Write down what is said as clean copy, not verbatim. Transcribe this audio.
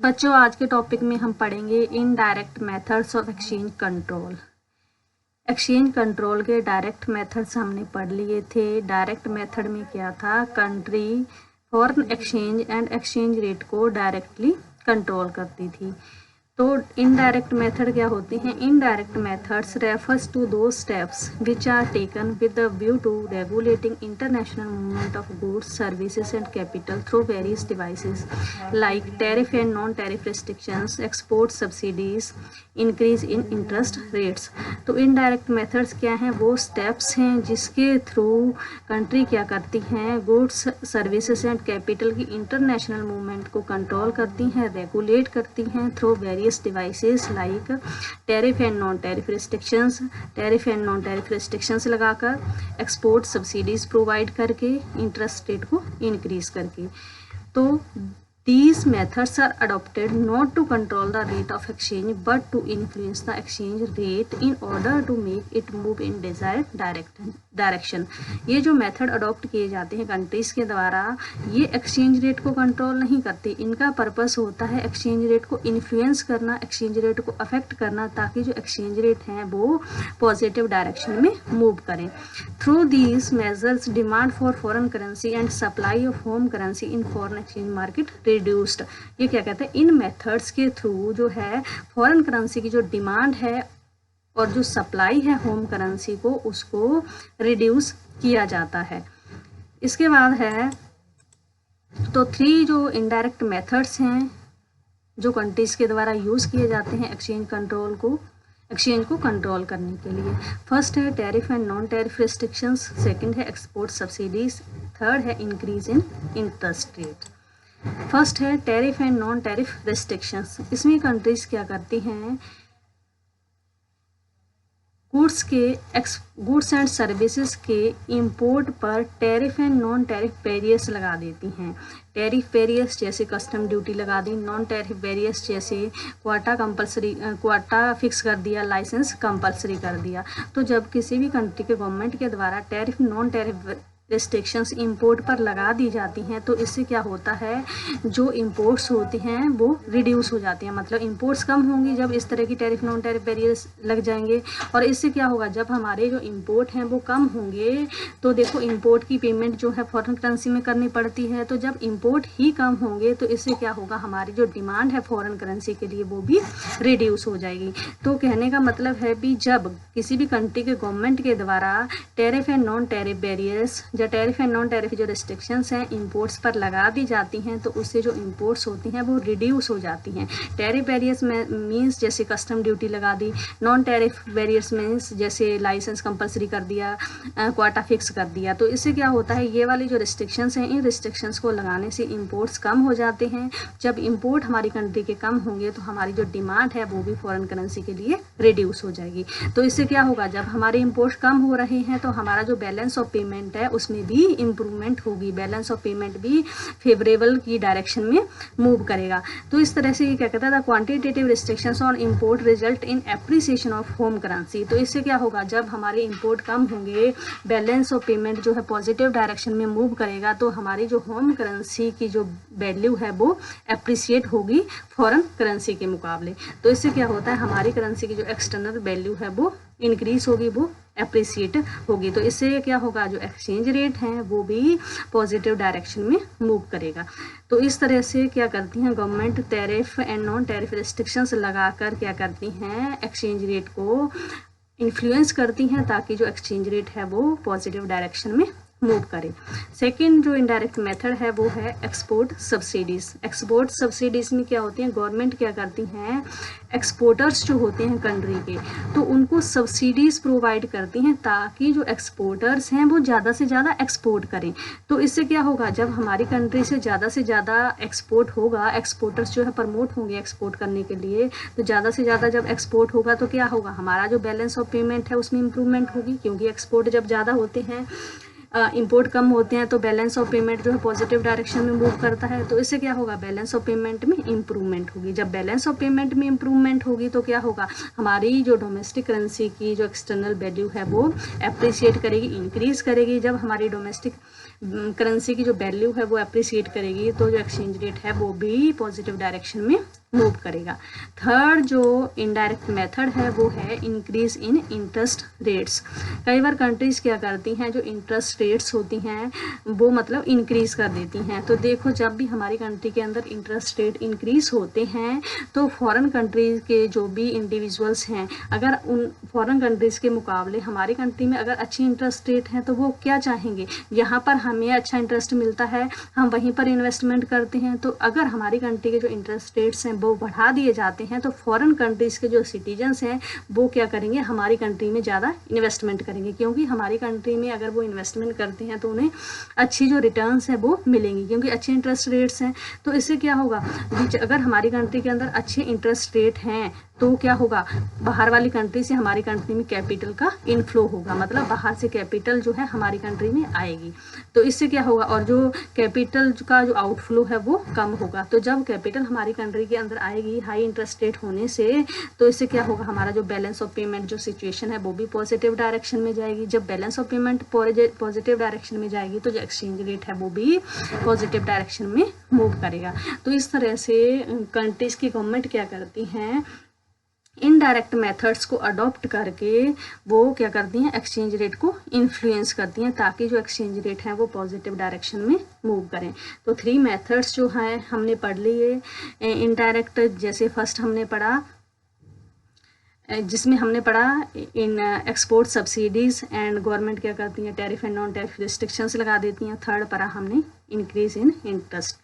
बच्चों, आज के टॉपिक में हम पढ़ेंगे indirect methods of exchange control. Exchange control के डायरेक्ट मेथड्स हमने पढ़ लिए थे। डायरेक्ट मेथड में क्या था, country foreign exchange and exchange rate को डायरेक्टली कंट्रोल करती थी। तो इनडायरेक्ट मेथड क्या होती हैं? Indirect methods refers to those steps which are taken with the view to regulating international movement of goods, services and capital through various devices like tariff and non tariff restrictions, export subsidies, increase in interest rates. तो indirect methods क्या हैं? वो steps हैं जिसके through country क्या करती हैं, goods, services and capital की इंटरनेशनल मूवमेंट को कंट्रोल करती हैं, रेगुलेट करती हैं through various devices like tariff and non tariff restrictions लगाकर, एक्सपोर्ट सब्सिडीज प्रोवाइड करके, इंटरेस्ट रेट को इंक्रीज करके। तो these methods are adopted not to control the rate of exchange but to influence the exchange rate in order to make it move in desired direction। ये जो method adopt किए जाते हैं countries के द्वारा, ये एक्सचेंज रेट को control नहीं करते। इनका पर्पस होता है एक्सचेंज रेट को इन्फ्लुएंस करना, एक्सचेंज रेट को अफेक्ट करना, ताकि जो एक्सचेंज रेट हैं वो पॉजिटिव डायरेक्शन में मूव करें। Through these measures demand for foreign currency and supply of home currency in foreign exchange market reduced. ये क्या कहते हैं? इन मेथड्स के थ्रू जो है फॉरेन करेंसी की जो डिमांड है और जो सप्लाई है होम करेंसी को, उसको रिड्यूस किया जाता है। इसके बाद है तो 3 जो इनडायरेक्ट मेथड्स हैं जो कंट्रीज के द्वारा यूज किए जाते हैं एक्सचेंज को कंट्रोल करने के लिए। फर्स्ट है tariff and non tariff restrictions, second है एक्सपोर्ट सब्सिडीज, थर्ड है increase in interest rate. First है tariff and non tariff restrictions. इसमें कंट्रीज क्या करती हैं, गुड्स एंड सर्विसेज के इंपोर्ट पर tariff and non tariff barriers लगा देती हैं। टैरिफ बैरियर्स जैसे कस्टम ड्यूटी लगा दी, नॉन टैरिफ बैरियर्स जैसे क्वाटा फिक्स कर दिया, लाइसेंस कंपलसरी कर दिया। तो जब किसी भी कंट्री के गवर्नमेंट के द्वारा tariff non tariff restrictions import पर लगा दी जाती हैं, तो इससे क्या होता है, जो इंपोर्ट्स होते हैं वो रिड्यूस हो जाती हैं। मतलब इंपोर्ट्स कम होंगी जब इस तरह की टैरिफ नॉन टैरिफ बैरियर्स लग जाएंगे। और इससे क्या होगा, जब हमारे जो इंपोर्ट हैं वो कम होंगे, तो देखो इंपोर्ट की पेमेंट जो है फॉरेन करेंसी में करनी पड़ती है। तो जब इंपोर्ट ही कम होंगे तो इससे क्या होगा, हमारी जो डिमांड है फॉरेन करेंसी के लिए वो भी रिड्यूस हो जाएगी। तो कहने का मतलब है भी जब किसी भी कंट्री के गवर्नमेंट के द्वारा tariff and non tariff barriers, tariff and non tariff जो रिस्ट्रिक्शंस हैं इंपोर्ट्स पर लगा दी जाती हैं, तो उससे जो इंपोर्ट्स होती हैं वो रिड्यूस हो जाती हैं। टैरिफ बैरियर्स में मींस जैसे कस्टम ड्यूटी लगा दी, नॉन टैरिफ बैरियर्स मींस जैसे लाइसेंस कंपलसरी कर दिया, क्वाटा फिक्स कर दिया। तो इससे क्या होता है, ये वाली जो रिस्ट्रिक्शंस हैं, इन रिस्ट्रिक्शंस को लगाने से इंपोर्ट्स कम हो जाते हैं। जब इंपोर्ट हमारी कंट्री के कम होंगे तो हमारी जो डिमांड है वो भी फॉरेन करेंसी के लिए रिड्यूस हो जाएगी। तो इससे क्या होगा, जब हमारे इंपोर्ट कम हो रहे हैं तो हमारा जो बैलेंस ऑफ पेमेंट है उसमें भी इम्प्रूवमेंट होगी, बैलेंस ऑफ पेमेंट भी फेवरेबल की डायरेक्शन में मूव करेगा। तो इस तरह से ये क्या कहता है, quantitative restrictions on import result in appreciation of home currency. तो इससे क्या होगा, जब हमारे इंपोर्ट कम होंगे, बैलेंस ऑफ पेमेंट जो है पॉजिटिव डायरेक्शन में मूव करेगा, तो हमारी जो होम करेंसी की जो वैल्यू है वो एप्रिसिएट होगी फॉरेन करेंसी के मुकाबले। तो इससे क्या होता है, हमारी करेंसी की जो एक्सटर्नल वैल्यू है वो इंक्रीज होगी, वो एप्रिसिएट होगी। तो इससे क्या होगा, जो एक्सचेंज रेट है वो भी पॉजिटिव डायरेक्शन में मूव करेगा। तो इस तरह से क्या करती हैं government, tariff and non tariff restrictions लगाकर क्या करती हैं, एक्सचेंज रेट को इन्फ्लुएंस करती हैं ताकि जो एक्सचेंज रेट है वो पॉजिटिव डायरेक्शन में मूव करे। सेकेंड जो इनडायरेक्ट मेथड है वो है एक्सपोर्ट सब्सिडीज। एक्सपोर्ट सब्सिडीज में क्या होती हैं, गवर्नमेंट क्या करती हैं, एक्सपोर्टर्स जो होते हैं कंट्री के, तो उनको सब्सिडीज प्रोवाइड करती हैं ताकि जो एक्सपोर्टर्स हैं वो ज़्यादा से ज़्यादा एक्सपोर्ट करें। तो इससे क्या होगा, जब हमारी कंट्री से ज़्यादा एक्सपोर्ट होगा, एक्सपोर्टर्स जो है प्रमोट होंगे एक्सपोर्ट करने के लिए, तो ज़्यादा से ज़्यादा जब एक्सपोर्ट होगा तो क्या होगा, हमारा जो बैलेंस ऑफ पेमेंट है उसमें इंप्रूवमेंट होगी, क्योंकि एक्सपोर्ट जब ज़्यादा होते हैं, इंपोर्ट कम होते हैं, तो बैलेंस ऑफ पेमेंट जो है पॉजिटिव डायरेक्शन में मूव करता है। तो इससे क्या होगा, बैलेंस ऑफ पेमेंट में इंप्रूवमेंट होगी। जब बैलेंस ऑफ पेमेंट में इंप्रूवमेंट होगी तो क्या होगा, हमारी जो डोमेस्टिक करेंसी की जो एक्सटर्नल वैल्यू है वो एप्रिसिएट करेगी, इंक्रीज करेगी। जब हमारी डोमेस्टिक करेंसी की जो वैल्यू है वो अप्रिसिएट करेगी, तो जो एक्सचेंज रेट है वो भी पॉजिटिव डायरेक्शन में मूव करेगा। थर्ड जो इनडायरेक्ट मेथड है वो है इंक्रीज इन इंटरेस्ट रेट्स। कई बार कंट्रीज क्या करती हैं, जो इंटरेस्ट रेट्स होती हैं वो मतलब इंक्रीज कर देती हैं। तो देखो, जब भी हमारी कंट्री के अंदर इंटरेस्ट रेट इंक्रीज होते हैं तो फॉरेन कंट्रीज के जो भी इंडिविजुअल्स हैं, अगर उन फॉरेन कंट्रीज के मुकाबले हमारी कंट्री में अगर अच्छी इंटरेस्ट रेट है तो वो क्या चाहेंगे, यहाँ पर हमें अच्छा इंटरेस्ट मिलता है, हम वहीं पर इन्वेस्टमेंट करते हैं। तो अगर हमारी कंट्री के जो इंटरेस्ट रेट्स हैं वो बढ़ा दिए जाते हैं तो फॉरेन कंट्रीज़ के जो सिटीजन्स हैं वो क्या करेंगे, हमारी कंट्री में ज़्यादा इन्वेस्टमेंट करेंगे, क्योंकि हमारी कंट्री में अगर वो इन्वेस्टमेंट करते हैं तो उन्हें अच्छी जो रिटर्न्स है वो मिलेंगी, क्योंकि अच्छे इंटरेस्ट रेट्स हैं। तो इससे क्या होगा, अगर हमारी कंट्री के अंदर अच्छे इंटरेस्ट रेट हैं तो क्या होगा, बाहर वाली कंट्री से हमारी कंट्री में कैपिटल का इनफ्लो होगा, मतलब बाहर से कैपिटल जो है हमारी कंट्री में आएगी। तो इससे क्या होगा, और जो कैपिटल का जो आउटफ्लो है वो कम होगा। तो जब कैपिटल हमारी कंट्री के अंदर आएगी हाई इंटरेस्ट रेट होने से, तो इससे क्या होगा, हमारा जो बैलेंस ऑफ पेमेंट जो सिचुएशन है वो भी पॉजिटिव डायरेक्शन में जाएगी। जब balance of payment positive direction में जाएगी तो जो एक्सचेंज रेट है वो भी पॉजिटिव डायरेक्शन में मूव करेगा। तो इस तरह से कंट्रीज़ की गवर्नमेंट क्या करती हैं, इनडायरेक्ट मेथड्स को अडॉप्ट करके वो क्या करती हैं, एक्सचेंज रेट को इन्फ्लुएंस करती हैं, ताकि जो एक्सचेंज रेट है वो पॉजिटिव डायरेक्शन में मूव करें। तो 3 मेथड्स जो हैं हमने पढ़ लिए इनडायरेक्ट। जैसे फर्स्ट हमने पढ़ा, जिसमें हमने पढ़ा in export subsidies and government क्या करती हैं, tariff and non tariff restrictions लगा देती हैं। थर्ड पढ़ा हमने इंक्रीज इन इंटरेस्ट